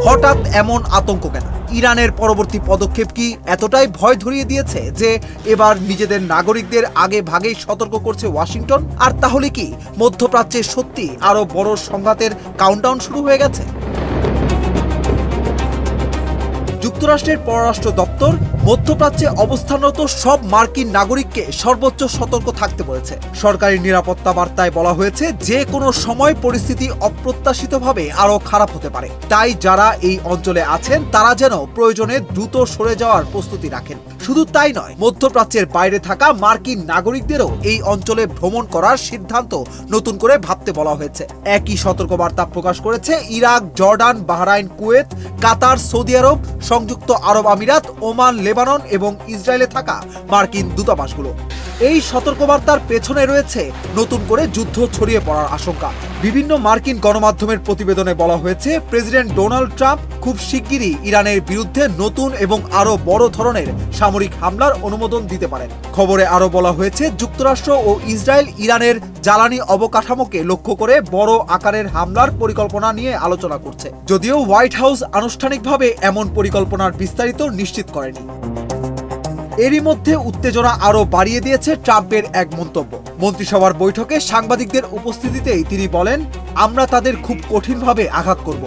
হঠাৎ এমন আতঙ্ক কেন? ইরানের পরবর্তী পদক্ষেপ কি এতটাই ভয় ধরিয়ে দিয়েছে যে এবার নিজেদের নাগরিকদের আগে ভাগেই সতর্ক করছে ওয়াশিংটন? আর তাহলে কি মধ্যপ্রাচ্যে সত্যি আরো বড় সংঘাতের কাউন্টডাউন শুরু হয়ে গেছে? যুক্তরাষ্ট্রের পররাষ্ট্র দপ্তর মধ্যপ্রাচ্যে অবস্থানরত সব মার্কিন নাগরিককে সর্বোচ্চ সতর্ক থাকতে বলেছে। সরকারি নিরাপত্তা বার্তায় বলা হয়েছে যে কোনো সময় পরিস্থিতি অপ্রত্যাশিতভাবে আরো খারাপ হতে পারে। তাই যারা এই অঞ্চলে আছেন তারা যেন প্রয়োজনে দ্রুত সরে যাওয়ার প্রস্তুতি রাখেন। শুধু তাই নয়, মধ্যপ্রাচ্যের বাইরে থাকা মার্কিন নাগরিকদেরও এই অঞ্চলে ভ্রমণ করার সিদ্ধান্ত নতুন করে ভাবতে বলা হয়েছে। একই সতর্কবার্তা প্রকাশ করেছে ইরাক, জর্ডান, বাহরাইন, কুয়েত, কাতার, সৌদি আরব, সংযুক্ত আরব আমিরাত, ওমান, লেবানন এবং ইসরায়েলে থাকা মার্কিন দূতাবাসগুলো। এই সতর্কবার্তার পেছনে রয়েছে নতুন করে যুদ্ধ ছড়িয়ে পড়ার আশঙ্কা। বিভিন্ন মার্কিন গণমাধ্যমের প্রতিবেদনে বলা হয়েছে প্রেসিডেন্ট ডোনাল্ড ট্রাম্প খুব শিগগিরই ইরানের বিরুদ্ধে নতুন এবং আরো বড় ধরনের সামরিক হামলার অনুমোদন দিতে পারেন। খবরে আরো বলা হয়েছে যুক্তরাষ্ট্র ও ইসরায়েল ইরানের জ্বালানি অবকাঠামোকে লক্ষ্য করে বড় আকারের হামলার পরিকল্পনা নিয়ে আলোচনা করছে, যদিও হোয়াইট হাউস আনুষ্ঠানিকভাবে এমন পরিকল্পনার বিস্তারিত নিশ্চিত করেনি। এরই মধ্যে উত্তেজনা আরো বাড়িয়ে দিয়েছে ট্রাম্পের এক মন্তব্য। মন্ত্রিসভার বৈঠকে সাংবাদিকদের উপস্থিতিতেই তিনি বলেন, আমরা তাদের খুব কঠিনভাবে আঘাত করব।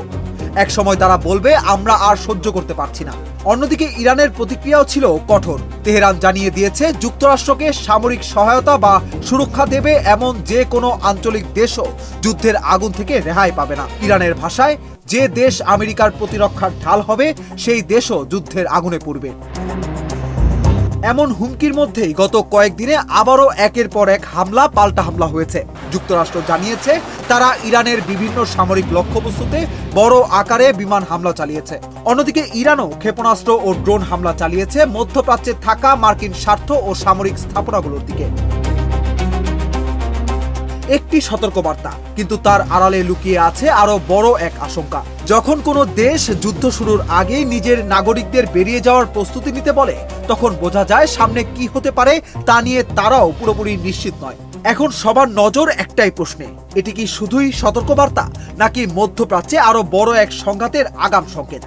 এক সময় তারা বলবে আমরা আর সহ্য করতে পারছি না। অন্যদিকে ইরানের প্রতিক্রিয়াও ছিল কঠোর। তেহরান জানিয়ে দিয়েছে যুক্তরাষ্ট্রকে সামরিক সহায়তা বা সুরক্ষা দেবে এমন যে কোনো আঞ্চলিক দেশও যুদ্ধের আগুন থেকে রেহাই পাবে না। ইরানের ভাষায়, যে দেশ আমেরিকার প্রতিরক্ষার ঢাল হবে সেই দেশও যুদ্ধের আগুনে পড়বে। এমন হুমকির মধ্যেই গত কয়েকদিনে আবারও একের পর এক হামলা পাল্টা হামলা হয়েছে। যুক্তরাষ্ট্র জানিয়েছে তারা ইরানের বিভিন্ন সামরিক লক্ষ্যবস্তুতে বড় আকারে বিমান হামলা চালিয়েছে। অন্যদিকে ইরানও ক্ষেপণাস্ত্র ও ড্রোন হামলা চালিয়েছে মধ্যপ্রাচ্যে থাকা মার্কিন স্বার্থ ও সামরিক স্থাপনাগুলোর দিকে। একটি সতর্কবার্তা, কিন্তু তার আড়ালে লুকিয়ে আছে আরো বড় এক আশঙ্কা। যখন কোনো দেশ যুদ্ধ শুরুর আগেই নিজের নাগরিকদের বেরিয়ে যাওয়ার প্রস্তুতি নিতে বলে, তখন বোঝা যায় সামনে কি হতে পারে তা নিয়ে তারাও পুরোপুরি নিশ্চিত নয়। এখন সবার নজর একটাই প্রশ্নে, এটি কি শুধুই সতর্কবার্তা নাকি মধ্যপ্রাচ্যে আরো বড় এক সংঘাতের আগাম সংকেত?